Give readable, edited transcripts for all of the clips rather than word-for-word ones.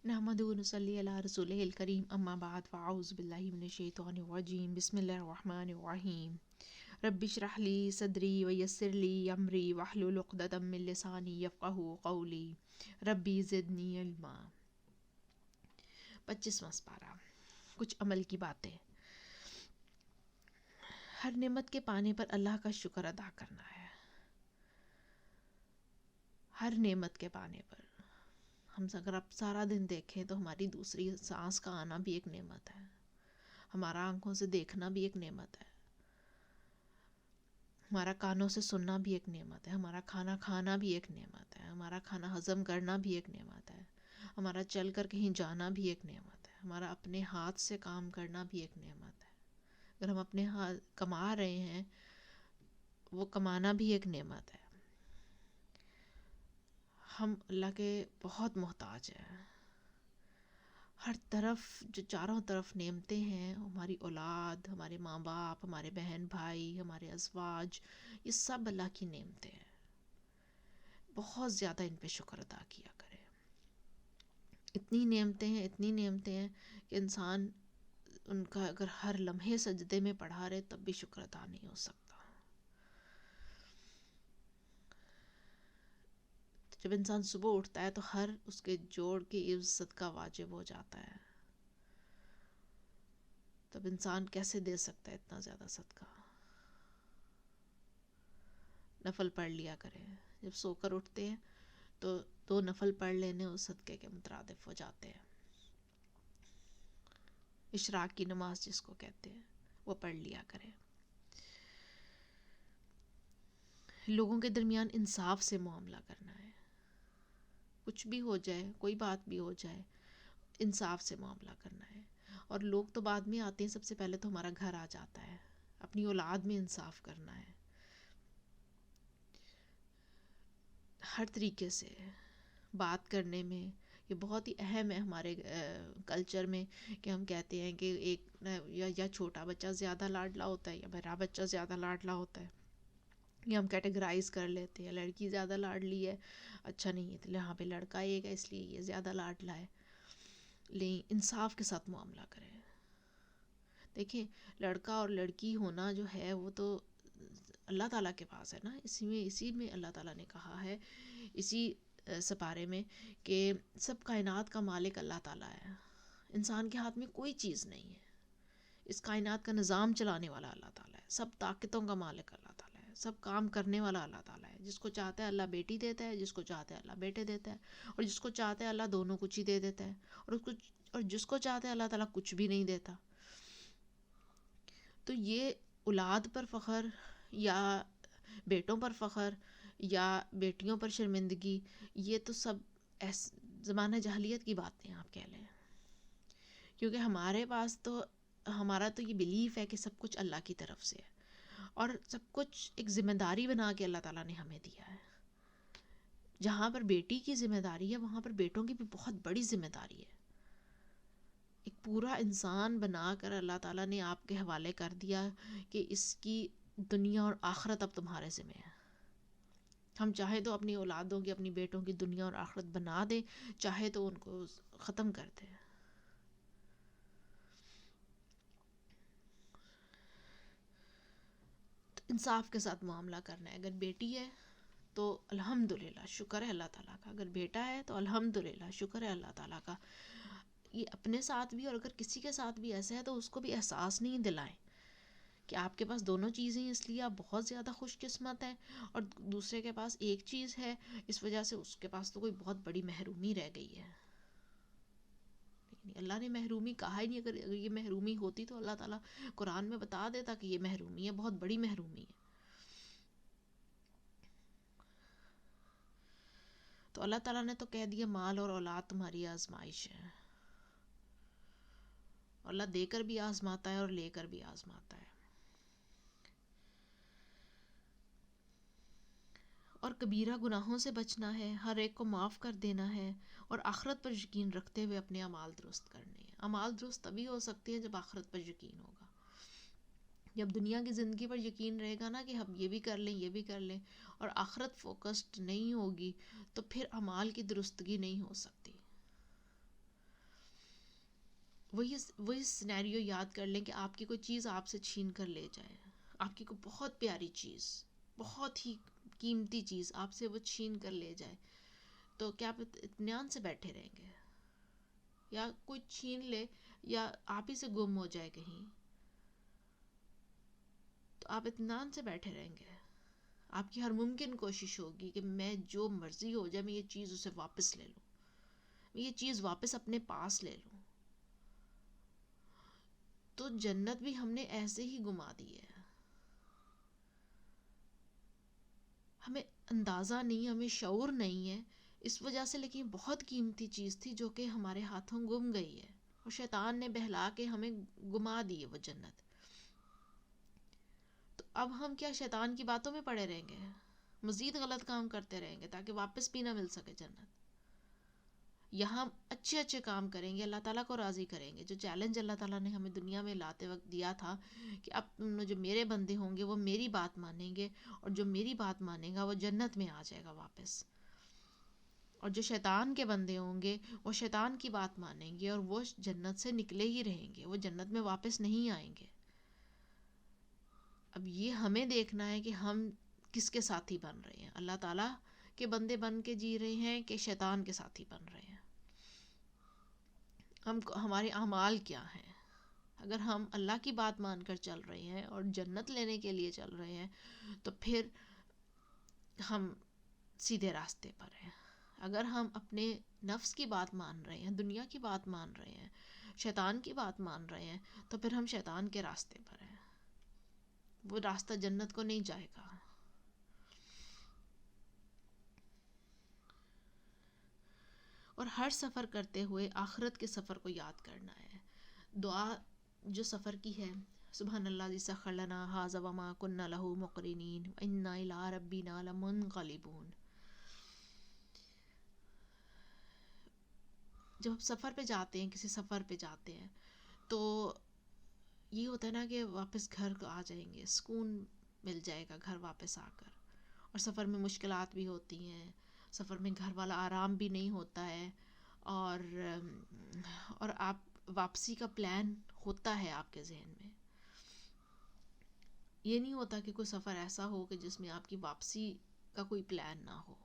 نحمدہ و نصلی علی رسولہ الکریم، اما بعد، فاعوذ باللہ من الشیطان الرجیم، بسم اللہ الرحمن الرحیم۔ رب اشرح لی صدری ویسر لی امری واحلل عقدۃ من لسانی یفقہوا قولی، ربی زدنی علما۔ 25واں پارہ، کچھ عمل کی باتیں۔ ہر نعمت کے پانے پر اللہ کا شکر ادا کرنا ہے۔ ہر نعمت کے پانے پر ہم اگر اب سارا دن دیکھیں تو ہماری دوسری سانس کا آنا بھی ایک نعمت ہے، ہمارا آنکھوں سے دیکھنا بھی ایک نعمت ہے، ہمارا کانوں سے سننا بھی ایک نعمت ہے، ہمارا کھانا کھانا بھی ایک نعمت ہے، ہمارا کھانا ہضم کرنا بھی ایک نعمت ہے، ہمارا چل کر کہیں جانا بھی ایک نعمت ہے، ہمارا اپنے ہاتھ سے کام کرنا بھی ایک نعمت ہے۔ اگر ہم اپنے ہاتھ کما رہے ہیں، وہ کمانا بھی ایک نعمت ہے۔ ہم اللہ کے بہت محتاج ہیں۔ ہر طرف جو چاروں طرف نعمتیں ہیں، ہماری اولاد، ہمارے ماں باپ، ہمارے بہن بھائی، ہمارے ازواج، یہ سب اللہ کی نعمتیں ہیں۔ بہت زیادہ ان پہ شکر ادا کیا کرے۔ اتنی نعمتیں ہیں کہ انسان ان کا اگر ہر لمحے سجدے میں پڑھا رہے تب بھی شکر ادا نہیں ہو سکتا۔ جب انسان صبح اٹھتا ہے تو ہر اس کے جوڑ کے عوض صدقہ واجب ہو جاتا ہے، تب انسان کیسے دے سکتا ہے اتنا زیادہ صدقہ؟ نفل پڑھ لیا کرے، جب سو کر اٹھتے ہیں تو 2 نفل پڑھ لینے اس صدقے کے مترادف ہو جاتے ہیں۔ اشراق کی نماز جس کو کہتے ہیں، وہ پڑھ لیا کرے۔ لوگوں کے درمیان انصاف سے معاملہ کرنا ہے، کچھ بھی ہو جائے، کوئی بات بھی ہو جائے، انصاف سے معاملہ کرنا ہے۔ اور لوگ تو بعد میں آتے ہیں، سب سے پہلے تو ہمارا گھر آ جاتا ہے۔ اپنی اولاد میں انصاف کرنا ہے، ہر طریقے سے بات کرنے میں۔ یہ بہت ہی اہم ہے ہمارے کلچر میں کہ ہم کہتے ہیں کہ ایک یا چھوٹا بچہ زیادہ لاڈلا ہوتا ہے یا بڑا بچہ زیادہ لاڈلا ہوتا ہے، یہ ہم کیٹیگرائز کر لیتے ہیں۔ لڑکی زیادہ لاڈلی ہے، اچھا نہیں ہے، یہاں پہ لڑکا ایک ہے اس لیے یہ زیادہ لاڈلا ہے۔ لیکن انصاف کے ساتھ معاملہ کریں۔ دیکھیں، لڑکا اور لڑکی ہونا جو ہے وہ تو اللہ تعالیٰ کے پاس ہے نا۔ اسی میں اللہ تعالیٰ نے کہا ہے، اسی سپارے میں، کہ سب کائنات کا مالک اللہ تعالیٰ ہے، انسان کے ہاتھ میں کوئی چیز نہیں ہے۔ اس کائنات کا نظام چلانے والا اللہ تعالیٰ ہے، سب طاقتوں کا مالک اللہ تعالیٰ ہے، سب کام کرنے والا اللہ تعالیٰ ہے۔ جس کو چاہتا ہے اللہ بیٹی دیتا ہے، جس کو چاہتا ہے اللہ بیٹے دیتا ہے، اور جس کو چاہتا ہے اللہ دونوں کچھ ہی دے دیتا ہے، اور جس کو چاہتا ہے اللہ تعالیٰ کچھ بھی نہیں دیتا۔ تو یہ اولاد پر فخر یا بیٹوں پر فخر یا بیٹیوں پر شرمندگی، یہ تو سب زمانہ جاہلیت کی باتیں آپ کہہ لیں۔ کیونکہ ہمارا تو یہ بلیف ہے کہ سب کچھ اللہ کی طرف سے ہے، اور سب کچھ ایک ذمہ داری بنا کے اللہ تعالیٰ نے ہمیں دیا ہے۔ جہاں پر بیٹی کی ذمہ داری ہے، وہاں پر بیٹوں کی بھی بہت بڑی ذمہ داری ہے۔ ایک پورا انسان بنا کر اللہ تعالیٰ نے آپ کے حوالے کر دیا کہ اس کی دنیا اور آخرت اب تمہارے ذمہ ہے۔ ہم چاہے تو اپنی اولادوں کی، اپنی بیٹوں کی دنیا اور آخرت بنا دیں، چاہے تو ان کو ختم کر دیں۔ انصاف کے ساتھ معاملہ کرنا ہے۔ اگر بیٹی ہے تو الحمدللہ شکر ہے اللہ تعالیٰ کا، اگر بیٹا ہے تو الحمدللہ شکر ہے اللہ تعالیٰ کا۔ یہ اپنے ساتھ بھی، اور اگر کسی کے ساتھ بھی ایسا ہے تو اس کو بھی احساس نہیں دلائیں کہ آپ کے پاس دونوں چیزیں ہیں اس لیے آپ بہت زیادہ خوش قسمت ہیں، اور دوسرے کے پاس ایک چیز ہے اس وجہ سے اس کے پاس تو کوئی بہت بڑی محرومی رہ گئی ہے۔ اللہ نے محرومی کہا ہی نہیں۔ اگر یہ محرومی ہوتی تو اللہ تعالیٰ قرآن میں بتا دیتا کہ یہ محرومی ہے، بہت بڑی محرومی ہے۔ تو اللہ تعالیٰ نے تو کہہ دیا مال اور اولاد تمہاری آزمائش ہے، اللہ دے کر بھی آزماتا ہے اور لے کر بھی آزماتا ہے۔ اور کبیرہ گناہوں سے بچنا ہے، ہر ایک کو معاف کر دینا ہے، اور آخرت پر یقین رکھتے ہوئے اپنے اعمال درست کرنے ہیں۔ اعمال درست تبھی ہو سکتے ہیں جب آخرت پر یقین ہوگا۔ جب دنیا کی زندگی پر یقین رہے گا نا کہ ہم یہ بھی کر لیں، یہ بھی کر لیں، اور آخرت فوکسڈ نہیں ہوگی، تو پھر اعمال کی درستگی نہیں ہو سکتی۔ وہی سینیریو یاد کر لیں کہ آپ کی کوئی چیز آپ سے چھین کر لے جائے، آپ کی کوئی بہت پیاری چیز، بہت ہی قیمتی چیز آپ سے وہ چھین کر لے جائے، تو کیا آپ اطمینان سے بیٹھے رہیں گے؟ یا کوئی چھین لے یا آپ ہی سے گم ہو جائے کہیں، تو آپ اطمینان سے بیٹھے رہیں گے؟ آپ کی ہر ممکن کوشش ہوگی کہ میں جو مرضی ہو جائے میں یہ چیز اسے واپس لے لوں، میں یہ چیز واپس اپنے پاس لے لوں۔ تو جنت بھی ہم نے ایسے ہی گما دی ہے، ہمیں اندازہ نہیں، ہمیں شعور نہیں ہے اس وجہ سے، لیکن بہت قیمتی چیز تھی جو کہ ہمارے ہاتھوں گم گئی ہے، اور شیطان نے بہلا کے ہمیں گما دی ہے وہ جنت۔ تو اب ہم کیا شیطان کی باتوں میں پڑے رہیں گے، مزید غلط کام کرتے رہیں گے تاکہ واپس بھی نہ مل سکے جنت؟ یہاں اچھے اچھے کام کریں گے، اللہ تعالیٰ کو راضی کریں گے، جو چیلنج اللہ تعالیٰ نے ہمیں دنیا میں لاتے وقت دیا تھا کہ اب تم جو میرے بندے ہوں گے وہ میری بات مانیں گے، اور جو میری بات مانے گا وہ جنت میں آ جائے گا واپس، اور جو شیطان کے بندے ہوں گے وہ شیطان کی بات مانیں گے اور وہ جنت سے نکلے ہی رہیں گے، وہ جنت میں واپس نہیں آئیں گے۔ اب یہ ہمیں دیکھنا ہے کہ ہم کس کے ساتھی بن رہے ہیں، اللہ تعالیٰ کے بندے بن کے جی رہے ہیں کہ شیطان کے ساتھی بن رہے ہیں، ہمارے اعمال کیا ہیں؟ اگر ہم اللہ کی بات مان کر چل رہے ہیں اور جنت لینے کے لیے چل رہے ہیں تو پھر ہم سیدھے راستے پر ہیں۔ اگر ہم اپنے نفس کی بات مان رہے ہیں، دنیا کی بات مان رہے ہیں، شیطان کی بات مان رہے ہیں، تو پھر ہم شیطان کے راستے پر ہیں، وہ راستہ جنت کو نہیں جائے گا۔ اور ہر سفر کرتے ہوئے آخرت کے سفر کو یاد کرنا ہے۔ دعا جو سفر کی ہے، سبحان اللہ الذی سخر لنا ھذا وما كنا له مقرنین وانا الی ربنا لمنقلبون۔ جب ہم سفر پہ جاتے ہیں، کسی سفر پہ جاتے ہیں، تو یہ ہوتا ہے نا کہ واپس گھر کو آ جائیں گے، سکون مل جائے گا گھر واپس آ کر، اور سفر میں مشکلات بھی ہوتی ہیں، سفر میں گھر والا آرام بھی نہیں ہوتا ہے، اور آپ واپسی کا پلان ہوتا ہے آپ کے ذہن میں۔ یہ نہیں ہوتا کہ کوئی سفر ایسا ہو کہ جس میں آپ کی واپسی کا کوئی پلان نہ ہو،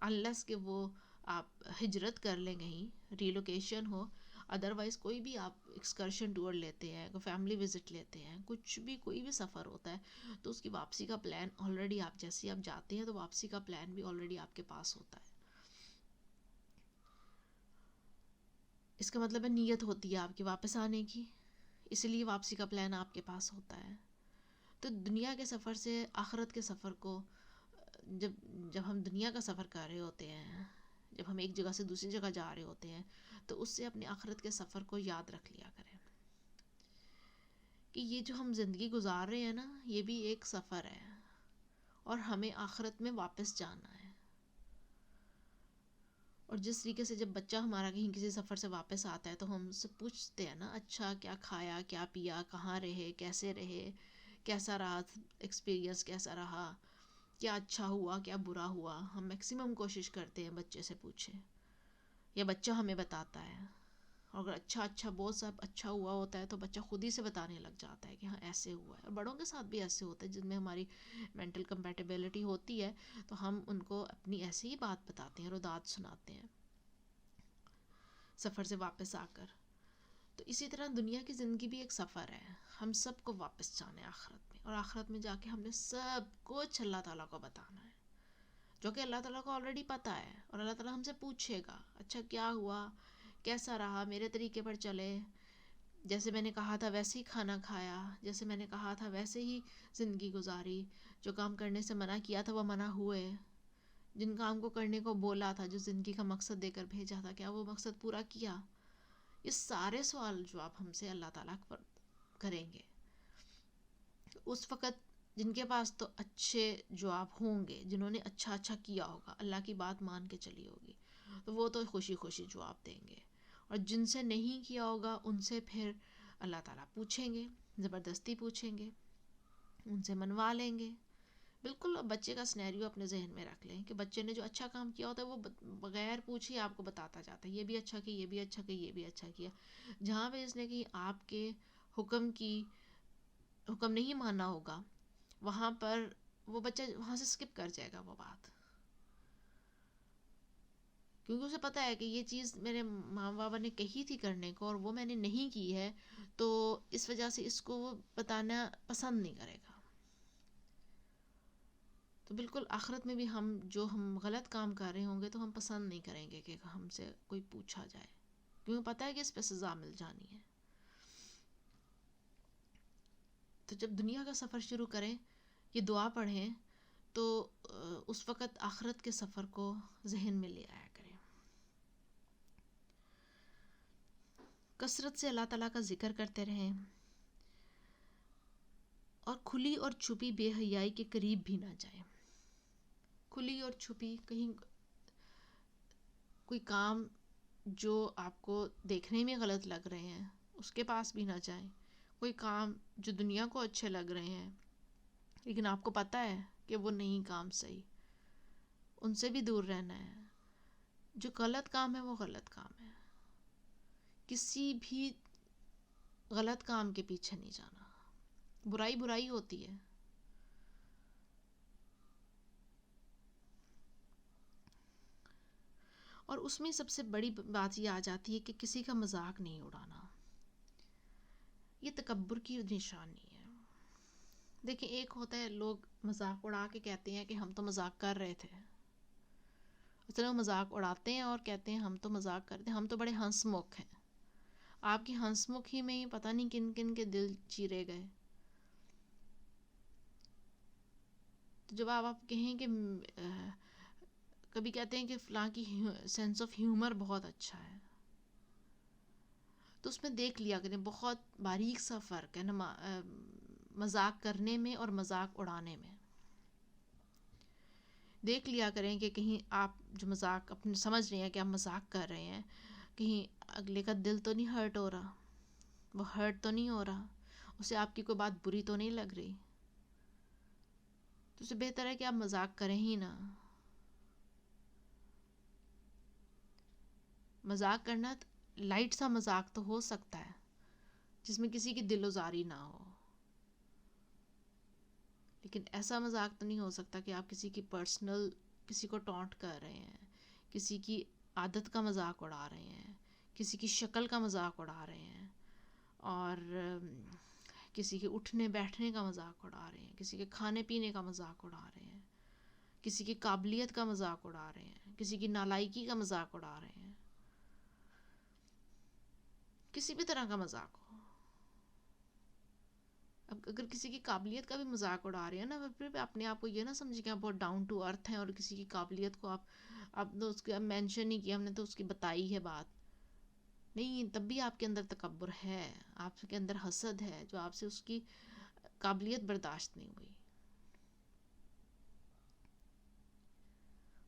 انلیس کہ وہ آپ ہجرت کر لیں کہیں، ریلوکیشن ہو، ادروائز کوئی بھی آپ ایکسکرشن ٹور لیتے ہیں، کوئی فیملی وزٹ لیتے ہیں، کچھ بھی کوئی بھی سفر ہوتا ہے تو اس کی واپسی کا پلان آلریڈی، آپ جیسے آپ جاتے ہیں تو واپسی کا پلان بھی آلریڈی آپ کے پاس ہوتا ہے۔ اس کا مطلب ہے نیت ہوتی ہے آپ کی واپس آنے کی، اس لیے واپسی کا پلان آپ کے پاس ہوتا ہے۔ تو دنیا کے سفر سے آخرت کے سفر کو، جب ہم دنیا کا سفر کر رہے ہوتے ہیں، جب ہم ایک جگہ سے دوسری جگہ جا رہے ہوتے ہیں، تو اس سے اپنے آخرت کے سفر کو یاد رکھ لیا کریں کہ یہ جو ہم زندگی گزار رہے ہیں نا، یہ بھی ایک سفر ہے، اور ہمیں آخرت میں واپس جانا ہے۔ اور جس طریقے سے جب بچہ ہمارا کہیں کسی سفر سے واپس آتا ہے تو ہم سے پوچھتے ہیں نا، اچھا کیا کھایا، کیا پیا، کہاں رہے، کیسے رہے، کیسا رہا ایکسپیرینس، کیسا رہا، کیا اچھا ہوا، کیا برا ہوا، ہم میکسیمم کوشش کرتے ہیں بچے سے پوچھیں، یا بچہ ہمیں بتاتا ہے، اور اگر اچھا بہت سا اچھا ہوا ہوتا ہے تو بچہ خود ہی سے بتانے لگ جاتا ہے کہ ہاں ایسے ہوا ہے۔ اور بڑوں کے ساتھ بھی ایسے ہوتا ہے، جن میں ہماری مینٹل کمپیٹیبلٹی ہوتی ہے تو ہم ان کو اپنی ایسی ہی بات بتاتے ہیں، روداد سناتے ہیں سفر سے واپس آ کر۔ تو اسی طرح دنیا کی زندگی بھی ایک سفر ہے، ہم سب کو واپس جانا ہے آخرت میں، اور آخرت میں جا کے ہم نے سب کچھ اللہ تعالیٰ کو بتانا ہے، جو کہ اللہ تعالیٰ کو آلریڈی پتہ ہے، اور اللہ تعالیٰ ہم سے پوچھے گا اچھا کیا ہوا، کیسا رہا، میرے طریقے پر چلے، جیسے میں نے کہا تھا ویسے ہی کھانا کھایا، جیسے میں نے کہا تھا ویسے ہی زندگی گزاری، جو کام کرنے سے منع کیا تھا وہ منع ہوئے، جن کام کو کرنے کو بولا تھا، جو زندگی کا مقصد دے کر بھیجا تھا، کیا وہ مقصد پورا کیا؟ یہ سارے سوال جواب ہم سے اللہ تعالیٰ کریں گے۔ اس وقت جن کے پاس تو اچھے جواب ہوں گے، جنہوں نے اچھا کیا ہوگا، اللہ کی بات مان کے چلی ہوگی، تو وہ تو خوشی خوشی جواب دیں گے، اور جن سے نہیں کیا ہوگا ان سے پھر اللہ تعالیٰ پوچھیں گے، زبردستی پوچھیں گے، ان سے منوا لیں گے۔ بالکل بچے کا سنیریو اپنے ذہن میں رکھ لیں کہ بچے نے جو اچھا کام کیا ہوتا ہے وہ بغیر پوچھے آپ کو بتاتا جاتا ہے، یہ بھی اچھا کیا، یہ بھی اچھا کیا، یہ بھی اچھا کیا. جہاں پہ اس نے کہ آپ کے حکم حکم نہیں ماننا ہوگا، وہاں پر وہ بچہ وہاں سے اسکپ کر جائے گا وہ بات، کیونکہ اسے پتہ ہے کہ یہ چیز میرے ماں بابا نے کہی تھی کرنے کو اور وہ میں نے نہیں کی ہے، تو اس وجہ سے اس کو وہ بتانا پسند نہیں کرے گا. تو بالکل آخرت میں بھی ہم غلط کام کر رہے ہوں گے تو ہم پسند نہیں کریں گے کہ ہم سے کوئی پوچھا جائے، کیونکہ پتہ ہے کہ اس پہ سزا مل جانی ہے. تو جب دنیا کا سفر شروع کریں، یہ دعا پڑھیں، تو اس وقت آخرت کے سفر کو ذہن میں لے آیا کریں. کثرت سے اللہ تعالیٰ کا ذکر کرتے رہیں، اور کھلی اور چھپی بے حیائی کے قریب بھی نہ جائیں. کھلی اور چھپی، کہیں کوئی کام جو آپ کو دیکھنے میں غلط لگ رہے ہیں اس کے پاس بھی نہ جائیں. کوئی کام جو دنیا کو اچھے لگ رہے ہیں لیکن آپ کو پتہ ہے کہ وہ نہیں کام صحیح، ان سے بھی دور رہنا ہے. جو غلط کام ہے وہ غلط کام ہے، کسی بھی غلط کام کے پیچھے نہیں جانا. برائی برائی ہوتی ہے، اور اس میں سب سے بڑی بات یہ آ جاتی ہے کہ کسی کا مذاق نہیں اڑانا. یہ تکبر کی نشانی ہے. دیکھیں، ایک ہوتا ہے لوگ مذاق اڑا کے کہتے ہیں کہ ہم تو مذاق کر رہے تھے، چلو مذاق اڑاتے ہیں اور کہتے ہیں ہم تو مذاق کرتے ہیں، ہم تو بڑے ہنس مکھ ہیں. آپ کی ہنس مکھ ہی میں ہی پتہ نہیں کن کن کے دل چیرے گئے. تو جب آپ کہیں کہ کبھی کہتے ہیں کہ فلاں کی سینس آف ہیومر بہت اچھا ہے، تو اس میں دیکھ لیا کریں بہت باریک سا فرق ہے مذاق کرنے میں اور مذاق اڑانے میں. دیکھ لیا کریں کہ کہیں آپ جو مذاق اپنے سمجھ رہے ہیں کہ آپ مذاق کر رہے ہیں، کہیں اگلے کا دل تو نہیں ہرٹ ہو رہا، وہ ہرٹ تو نہیں ہو رہا، اسے آپ کی کوئی بات بری تو نہیں لگ رہی. تو اس سے بہتر ہے کہ آپ مذاق کریں ہی نہ. مذاق کرنا لائٹ سا مذاق تو ہو سکتا ہے جس میں کسی کی دل آزاری نہ ہو، لیکن ایسا مذاق تو نہیں ہو سکتا کہ آپ کسی کی پرسنل، کسی کو ٹونٹ کر رہے ہیں، کسی کی عادت کا مذاق اڑا رہے ہیں، کسی کی شکل کا مذاق اڑا رہے ہیں، اور کسی کے اٹھنے بیٹھنے کا مذاق اڑا رہے ہیں، کسی کے کھانے پینے کا مذاق اڑا رہے ہیں، کسی کی قابلیت کا مذاق اڑا رہے ہیں، کسی کی نالائکی کا مذاق اڑا رہے ہیں. کسی بھی طرح کا مذاق ہو. اب اگر کسی کی قابلیت کا بھی مذاق اڑا رہے ہیں نا، پھر اپنے آپ کو یہ نہ سمجھیں کہ آپ بہت ڈاؤن ٹو ارتھ ہیں اور کسی کی قابلیت کو آپ نے اس کی مینشن نہیں کیا، ہم نے تو اس کی بتائی ہے بات. نہیں، تب بھی آپ کے اندر تکبر ہے، آپ کے اندر حسد ہے جو آپ سے اس کی قابلیت برداشت نہیں ہوئی.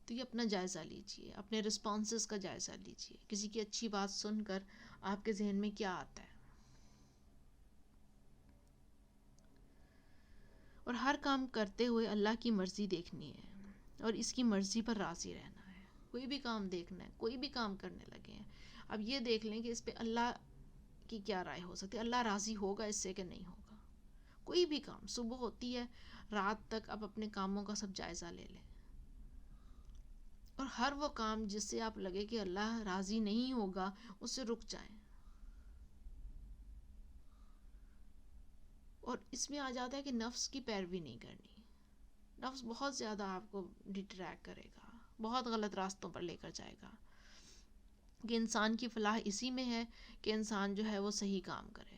تو یہ اپنا جائزہ لیجئے، اپنے رسپانسز کا جائزہ لیجئے. کسی کی اچھی بات سن کر آپ کے ذہن میں کیا آتا ہے، اور ہر کام کرتے ہوئے اللہ کی مرضی دیکھنی ہے اور اس کی مرضی پر راضی رہنا ہے. کوئی بھی کام دیکھنا ہے، کوئی بھی کام کرنے لگے ہیں، اب یہ دیکھ لیں کہ اس پہ اللہ کی کیا رائے ہو سکتی ہے، اللہ راضی ہوگا اس سے کہ نہیں ہوگا. کوئی بھی کام صبح ہوتی ہے رات تک آپ اپنے کاموں کا سب جائزہ لے لیں، اور ہر وہ کام جس سے آپ لگے کہ اللہ راضی نہیں ہوگا اس سے رک جائیں. اور اس میں آ جاتا ہے کہ نفس کی پیروی نہیں کرنی. نفس بہت زیادہ آپ کو ڈٹریکٹ کرے گا، بہت غلط راستوں پر لے کر جائے گا. کہ انسان کی فلاح اسی میں ہے کہ انسان جو ہے وہ صحیح کام کرے،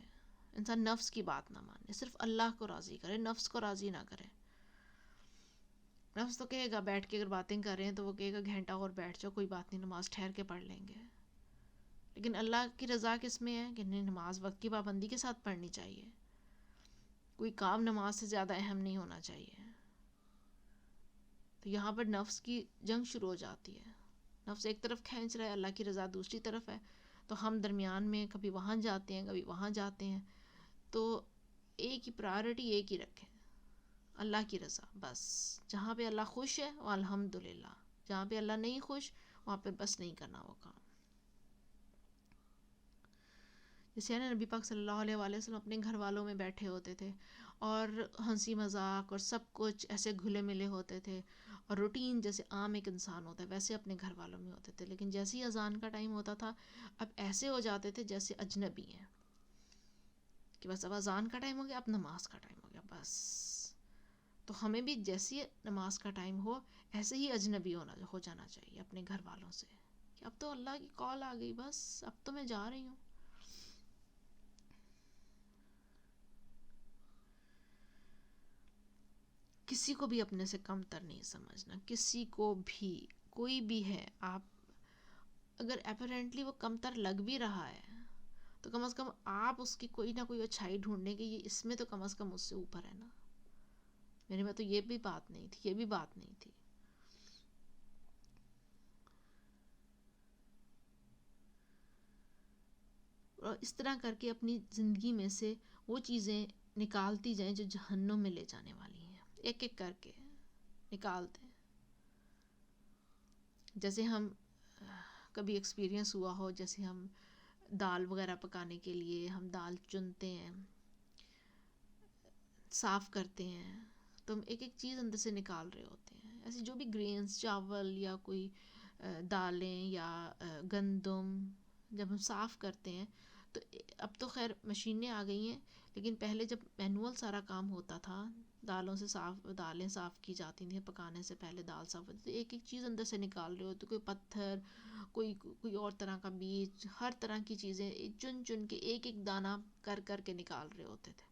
انسان نفس کی بات نہ مانے، صرف اللہ کو راضی کرے، نفس کو راضی نہ کرے. نفس تو کہے گا بیٹھ کے، اگر باتیں کر رہے ہیں تو وہ کہے گا گھنٹہ اور بیٹھ جاؤ، کوئی بات نہیں، نماز ٹھہر کے پڑھ لیں گے. لیکن اللہ کی رضا کس میں ہے کہ نماز وقت کی پابندی کے ساتھ پڑھنی چاہیے. کوئی کام نماز سے زیادہ اہم نہیں ہونا چاہیے. تو یہاں پر نفس کی جنگ شروع ہو جاتی ہے. نفس ایک طرف کھینچ رہا ہے، اللہ کی رضا دوسری طرف ہے، تو ہم درمیان میں کبھی وہاں جاتے ہیں کبھی وہاں جاتے ہیں. تو ایک ہی پرائرٹی ایک ہی رکھیں. اللہ کی رضا بس. جہاں پہ اللہ خوش ہے وہ الحمدللہ، جہاں پہ اللہ نہیں خوش وہاں پہ بس نہیں کرنا وہ کام. جیسے نا نبی پاک صلی اللہ علیہ وآلہ وسلم اپنے گھر والوں میں بیٹھے ہوتے تھے اور ہنسی مذاق اور سب کچھ ایسے گھلے ملے ہوتے تھے، اور روٹین جیسے عام ایک انسان ہوتا ہے ویسے اپنے گھر والوں میں ہوتے تھے. لیکن جیسے ہی اذان کا ٹائم ہوتا تھا اب ایسے ہو جاتے تھے جیسے اجنبی ہیں، کہ بس اب اذان کا ٹائم ہو گیا، اب نماز کا ٹائم ہو گیا بس. تو ہمیں بھی جیسی نماز کا ٹائم ہو ایسے ہی اجنبی ہو جانا چاہیے اپنے گھر والوں سے، کہ اب تو اللہ کی کال آ گئی، بس اب تو میں جا رہی ہوں. کسی کو بھی اپنے سے کم تر نہیں سمجھنا، کسی کو بھی، کوئی بھی ہے. آپ اگر اپیرنٹلی وہ کم تر لگ بھی رہا ہے تو کم از کم آپ اس کی کوئی نہ کوئی اچھائی ڈھونڈنے کی، یہ اس میں تو کم از کم اس سے اوپر ہے نا. میرے میں تو یہ بھی بات نہیں تھی، یہ بھی بات نہیں تھی. اور اس طرح کر کے اپنی زندگی میں سے وہ چیزیں نکالتی جائیں جو جہنم میں لے جانے والی ہیں، ایک ایک کر کے نکالتے ہیں. جیسے ہم کبھی ایکسپیرینس ہوا ہو، جیسے ہم دال وغیرہ پکانے کے لیے ہم دال چنتے ہیں، صاف کرتے ہیں، تو ہم ایک ایک چیز اندر سے نکال رہے ہوتے ہیں. ایسے جو بھی گرینز، چاول یا کوئی دالیں یا گندم جب ہم صاف کرتے ہیں تو اب تو خیر مشینیں آ گئی ہیں، لیکن پہلے جب مینول سارا کام ہوتا تھا، دالیں صاف کی جاتی تھیں، پکانے سے پہلے دال صاف ہوتی تھی، ایک ایک چیز اندر سے نکال رہے ہوتے، کوئی پتھر، کوئی اور طرح کا بیج، ہر طرح کی چیزیں چن چن کے ایک ایک دانہ کر کر کے نکال رہے ہوتے تھے.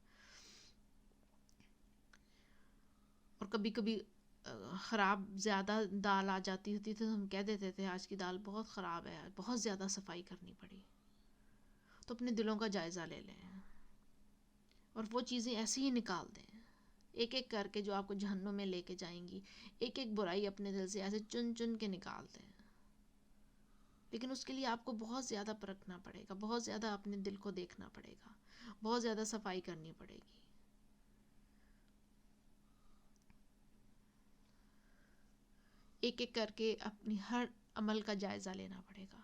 اور کبھی کبھی خراب زیادہ دال آ جاتی ہوتی تو ہم کہہ دیتے تھے آج کی دال بہت خراب ہے، بہت زیادہ صفائی کرنی پڑی. تو اپنے دلوں کا جائزہ لے لیں اور وہ چیزیں ایسے ہی نکال دیں، ایک ایک کر کے جو آپ کو جہنم میں لے کے جائیں گی. ایک ایک برائی اپنے دل سے ایسے چن چن کے نکال دیں. لیکن اس کے لیے آپ کو بہت زیادہ پرکھنا پڑے گا، بہت زیادہ اپنے دل کو دیکھنا پڑے گا، بہت زیادہ صفائی کرنی پڑے گی. ایک ایک کر کے اپنی ہر عمل کا جائزہ لینا پڑے گا،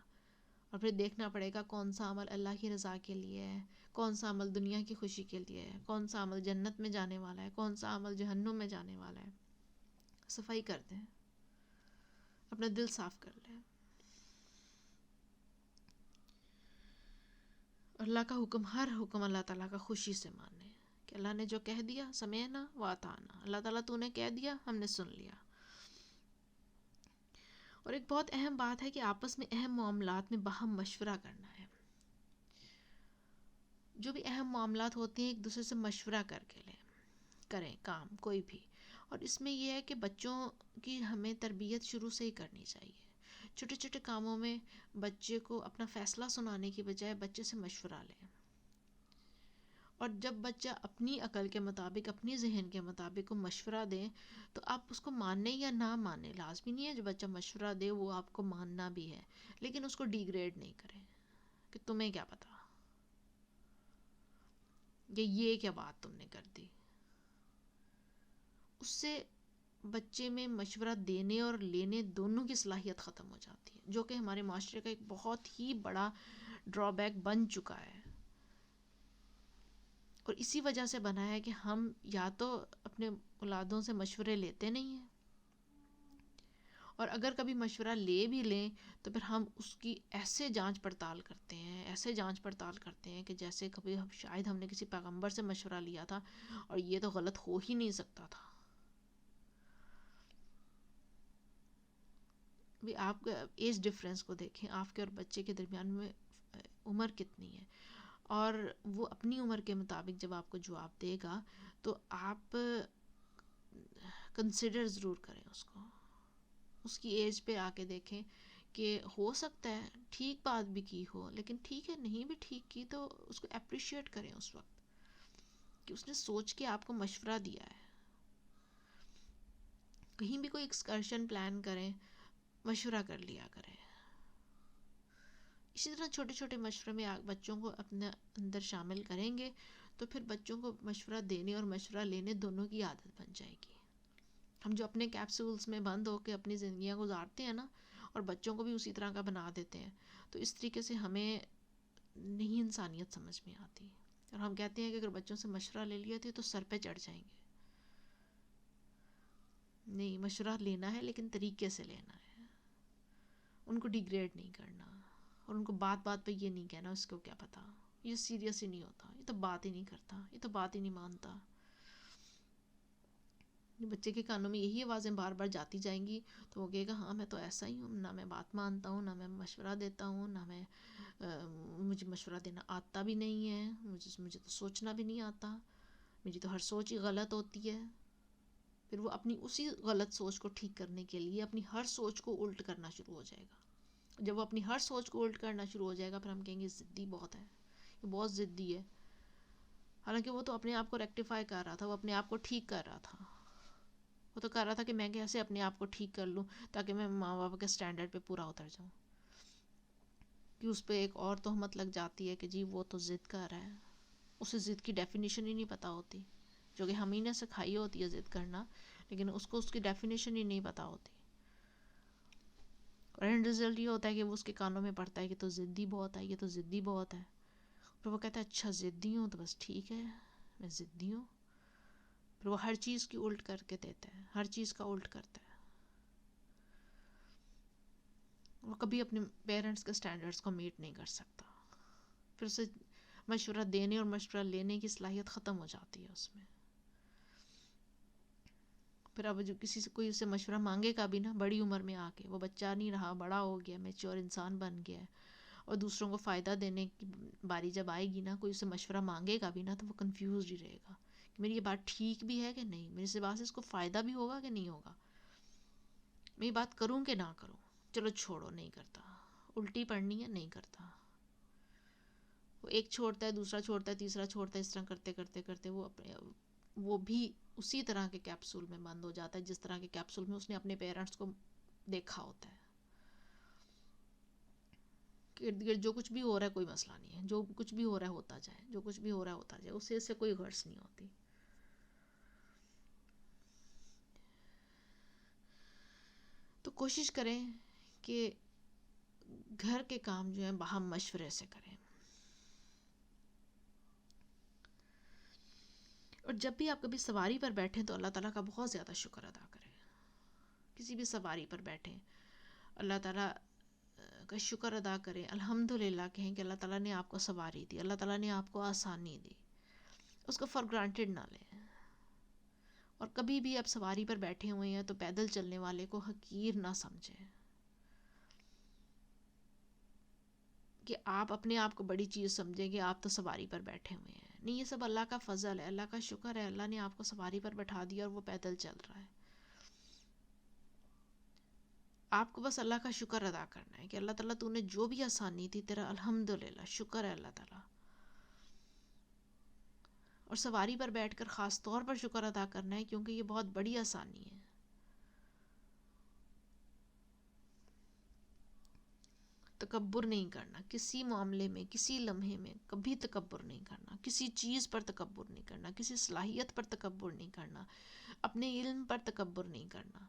اور پھر دیکھنا پڑے گا کون سا عمل اللہ کی رضا کے لیے ہے، کون سا عمل دنیا کی خوشی کے لیے ہے، کون سا عمل جنت میں جانے والا ہے، کون سا عمل جہنم میں جانے والا ہے. صفائی کر دیں، اپنا دل صاف کر لیں. اللہ کا حکم، ہر حکم اللہ تعالیٰ کا خوشی سے مانے، کہ اللہ نے جو کہہ دیا سمعنا واطعنا، اللہ تعالیٰ تو نے کہہ دیا ہم نے سن لیا. اور ایک بہت اہم بات ہے کہ آپس میں اہم معاملات میں باہم مشورہ کرنا ہے. جو بھی اہم معاملات ہوتے ہیں ایک دوسرے سے مشورہ کر کے کریں کام کوئی بھی. اور اس میں یہ ہے کہ بچوں کی ہمیں تربیت شروع سے ہی کرنی چاہیے. چھوٹے چھوٹے کاموں میں بچے کو اپنا فیصلہ سنانے کی بجائے بچے سے مشورہ لیں. اور جب بچہ اپنی عقل کے مطابق، اپنی ذہن کے مطابق کو مشورہ دیں تو آپ اس کو ماننے یا نہ ماننے، لازمی نہیں ہے جو بچہ مشورہ دے وہ آپ کو ماننا بھی ہے، لیکن اس کو ڈیگریڈ نہیں کریں کہ تمہیں کیا پتا، یہ کیا بات تم نے کر دی. اس سے بچے میں مشورہ دینے اور لینے دونوں کی صلاحیت ختم ہو جاتی ہے، جو کہ ہمارے معاشرے کا ایک بہت ہی بڑا ڈرا بیک بن چکا ہے. اور اسی وجہ سے بنا ہے کہ ہم یا تو اپنے اولادوں سے مشورے لیتے نہیں ہیں، اور اگر کبھی مشورہ لے بھی لیں تو پھر ہم اس کی ایسے جانچ پڑتال کرتے ہیں کہ جیسے کبھی شاید ہم نے کسی پیغمبر سے مشورہ لیا تھا اور یہ تو غلط ہو ہی نہیں سکتا تھا. بھی آپ کے ایج ڈفرینس کو دیکھیں، آپ کے اور بچے کے درمیان میں عمر کتنی ہے، اور وہ اپنی عمر کے مطابق جب آپ کو جواب دے گا تو آپ کنسیڈر ضرور کریں اس کی ایج پہ آ کے دیکھیں کہ ہو سکتا ہے ٹھیک بات بھی کی ہو، لیکن ٹھیک ہے نہیں بھی ٹھیک کی تو اس کو اپریشیٹ کریں اس وقت کہ اس نے سوچ کے آپ کو مشورہ دیا ہے. کہیں بھی کوئی ایکسکرشن پلان کریں مشورہ کر لیا کریں. اسی طرح چھوٹے چھوٹے مشورے میں بچوں کو اپنے اندر شامل کریں گے تو پھر بچوں کو مشورہ دینے اور مشورہ لینے دونوں کی عادت بن جائے گی. ہم جو اپنے کیپسولز میں بند ہو کے اپنی زندگیاں گزارتے ہیں نا، اور بچوں کو بھی اسی طرح کا بنا دیتے ہیں، تو اس طریقے سے ہمیں نہیں انسانیت سمجھ میں آتی. اور ہم کہتے ہیں کہ اگر بچوں سے مشورہ لے لیا تو سر پہ چڑھ جائیں گے. نہیں، مشورہ لینا ہے لیکن طریقے سے لینا ہے. ان کو ڈیگریڈ نہیں کرنا، اور ان کو بات بات پہ یہ نہیں کہنا اس کو کیا پتا، یہ سیریس ہی نہیں ہوتا، یہ تو بات ہی نہیں کرتا، یہ تو بات ہی نہیں مانتا. بچے کے کانوں میں یہی آوازیں بار بار جاتی جائیں گی تو وہ کہے گا ہاں میں تو ایسا ہی ہوں، نہ میں بات مانتا ہوں، نہ میں مشورہ دیتا ہوں، نہ میں مجھے مشورہ دینا آتا بھی نہیں ہے، مجھے تو سوچنا بھی نہیں آتا، میری تو ہر سوچ ہی غلط ہوتی ہے. پھر وہ اپنی اسی غلط سوچ کو ٹھیک کرنے کے لیے اپنی ہر سوچ کو الٹ کرنا شروع ہو جائے گا. جب وہ اپنی ہر سوچ کو الٹ کرنا شروع ہو جائے گا پھر ہم کہیں گے ضدی بہت ہے، یہ بہت ضدی ہے. حالانکہ وہ تو اپنے آپ کو ریکٹیفائی کر رہا تھا، وہ اپنے آپ کو ٹھیک کر رہا تھا. وہ تو کر رہا تھا کہ میں کیسے اپنے آپ کو ٹھیک کر لوں تاکہ میں ماں باپ کے سٹینڈرڈ پہ پورا اتر جاؤں. کہ اس پہ ایک اور تہمت لگ جاتی ہے کہ جی وہ تو ضد کر رہا ہے، اسے ضد کی ڈیفینیشن ہی نہیں پتہ ہوتی، جو کہ ہم ہی نے سکھائی ہوتی ہے ضد کرنا، لیکن اس کو اس کی ڈیفینیشن ہی نہیں پتہ ہوتی. اور اینڈ رزلٹ یہ ہوتا ہے کہ وہ اس کے کانوں میں پڑتا ہے کہ تو ضدی بہت ہے، یہ تو ضدی بہت ہے. پھر وہ کہتا ہے اچھا ضدی ہوں تو بس ٹھیک ہے، میں ضدی ہوں. پھر وہ ہر چیز کی الٹ کر کے دیتا ہے، ہر چیز کا الٹ کرتا ہے. وہ کبھی اپنے پیرنٹس کے سٹینڈرڈس کو میٹ نہیں کر سکتا. پھر اسے مشورہ دینے اور مشورہ لینے کی صلاحیت ختم ہو جاتی ہے اس میں. پھر اب جو کسی سے کوئی اسے مشورہ مانگے گا بھی نا بڑی عمر میں آ کے، وہ بچہ نہیں رہا، بڑا ہو گیا، میچور انسان بن گیا ہے، اور دوسروں کو فائدہ دینے کی باری جب آئے گی نا، کوئی اسے مشورہ مانگے گا بھی نا تو وہ کنفیوزڈ ہی رہے گا کہ میری یہ بات ٹھیک بھی ہے کہ نہیں، میرے سے بات سے اس کو فائدہ بھی ہوگا کہ نہیں ہوگا، میں یہ بات کروں کہ نہ کروں. چلو چھوڑو، نہیں کرتا. الٹی پڑھنی ہے، نہیں کرتا. وہ ایک چھوڑتا ہے، دوسرا چھوڑتا ہے، تیسرا چھوڑتا ہے، اس طرح کرتے کرتے کرتے وہ بھی اسی طرح کے کیپسول میں بند ہو جاتا ہے جس طرح کے کیپسول میں اس نے اپنے پیرنٹس کو دیکھا ہوتا ہے. ارد گرد جو کچھ بھی ہو رہا ہے کوئی مسئلہ نہیں ہے، جو کچھ بھی ہو رہا ہے ہوتا جائے، جو کچھ بھی ہو رہا ہے ہوتا جائے، اس سے کوئی غرض نہیں ہوتی. تو کوشش کریں کہ گھر کے کام جو ہیں باہم مشورے سے کریں. اور جب بھی آپ کبھی سواری پر بیٹھیں تو اللہ تعالیٰ کا بہت زیادہ شکر ادا کریں. کسی بھی سواری پر بیٹھیں اللہ تعالیٰ کا شکر ادا کریں، الحمدللہ کہیں کہ اللہ تعالیٰ نے آپ کو سواری دی، اللہ تعالیٰ نے آپ کو آسانی دی. اس کو فار گرانٹیڈ نہ لیں. اور کبھی بھی آپ سواری پر بیٹھے ہوئے ہیں تو پیدل چلنے والے کو حقیر نہ سمجھیں کہ آپ اپنے آپ کو بڑی چیز سمجھیں کہ آپ تو سواری پر بیٹھے ہوئے ہیں. نہیں، یہ سب اللہ کا فضل ہے، اللہ کا شکر ہے، اللہ نے آپ کو سواری پر بٹھا دیا اور وہ پیدل چل رہا ہے. آپ کو بس اللہ کا شکر ادا کرنا ہے کہ اللہ تعالیٰ تو نے جو بھی آسانی دی تیرا الحمدللہ شکر ہے اللہ تعالیٰ. اور سواری پر بیٹھ کر خاص طور پر شکر ادا کرنا ہے کیونکہ یہ بہت بڑی آسانی ہے. تکبر نہیں کرنا کسی معاملے میں، کسی لمحے میں کبھی تکبر نہیں کرنا، کسی چیز پر تکبر نہیں کرنا، کسی صلاحیت پر تکبر نہیں کرنا، اپنے علم پر تکبر نہیں کرنا.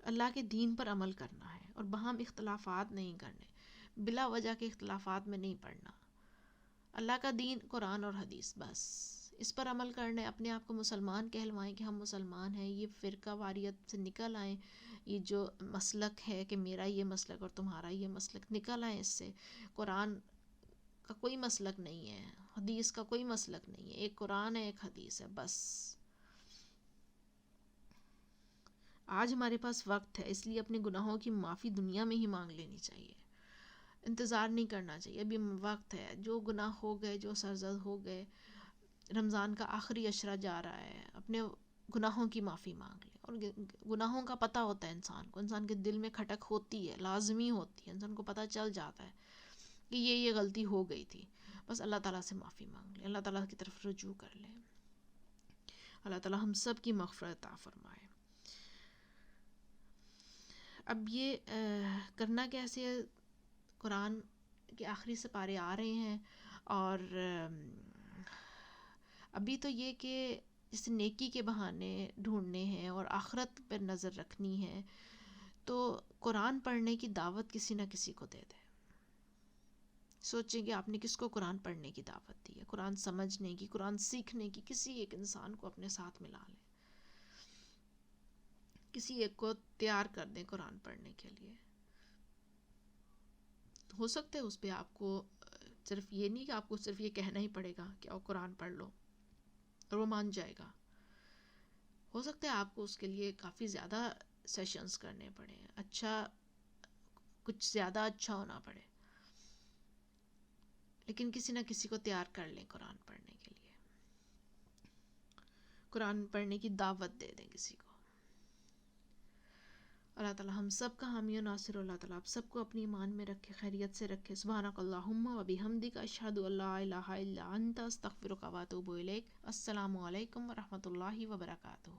اللہ کے دین پر عمل کرنا ہے اور باہم اختلافات نہیں کرنے، بلا وجہ کے اختلافات میں نہیں پڑنا. اللہ کا دین قرآن اور حدیث، بس اس پر عمل کرنا ہے. اپنے آپ کو مسلمان کہلوائیں کہ ہم مسلمان ہیں، یہ فرقہ واریت سے نکل آئیں، یہ جو مسلک ہے کہ میرا یہ مسلک اور تمہارا یہ مسلک، نکل آئیں اس سے. قرآن کا کوئی مسلک نہیں ہے، حدیث کا کوئی مسلک نہیں ہے، ایک قرآن ہے، ایک حدیث ہے، بس. آج ہمارے پاس وقت ہے، اس لیے اپنے گناہوں کی معافی دنیا میں ہی مانگ لینی چاہیے، انتظار نہیں کرنا چاہیے. ابھی وقت ہے، جو گناہ ہو گئے، جو سرزد ہو گئے، رمضان کا آخری عشرہ جا رہا ہے، اپنے گناہوں کی معافی مانگ لیں. اور گناہوں کا پتہ ہوتا ہے انسان کو، انسان کے دل میں کھٹک ہوتی ہے، لازمی ہوتی ہے، انسان کو پتہ چل جاتا ہے کہ یہ غلطی ہو گئی تھی. بس اللہ تعالیٰ سے معافی مانگ لیں، اللہ تعالیٰ کی طرف رجوع کر لیں. اللہ تعالیٰ ہم سب کی مغفرت عطا فرمائے. اب یہ کرنا کیسے ہے؟ قرآن کے آخری سپارے آ رہے ہیں، اور ابھی تو یہ کہ جیسے نیکی کے بہانے ڈھونڈنے ہیں اور آخرت پر نظر رکھنی ہے، تو قرآن پڑھنے کی دعوت کسی نہ کسی کو دے دیں. سوچیں کہ آپ نے کس کو قرآن پڑھنے کی دعوت دی ہے، قرآن سمجھنے کی، قرآن سیکھنے کی. کسی ایک انسان کو اپنے ساتھ ملا لیں، کسی ایک کو تیار کر دیں قرآن پڑھنے کے لیے. ہو سکتا ہے اس پہ آپ کو صرف یہ نہیں کہ آپ کو صرف یہ کہنا ہی پڑے گا کہ آپ قرآن پڑھ لو اور وہ مان جائے گا. ہو سکتا ہے آپ کو اس کے لیے کافی زیادہ سیشنز کرنے پڑیں، اچھا کچھ زیادہ اچھا ہونا پڑے، لیکن کسی نہ کسی کو تیار کر لیں قرآن پڑھنے کے لیے، قرآن پڑھنے کی دعوت دے دیں کسی کو. اللہ تعالیٰ ہم سب کا حامی و ناصر. اللہ تعالیٰ آپ سب کو اپنی ایمان میں رکھے، خیریت سے رکھے. سبحانک اللہم و بحمدک، اشہد ان لا الہ الا انت، استغفرک و اتوب الیک. السلام علیکم و رحمۃ اللہ وبرکاتہ.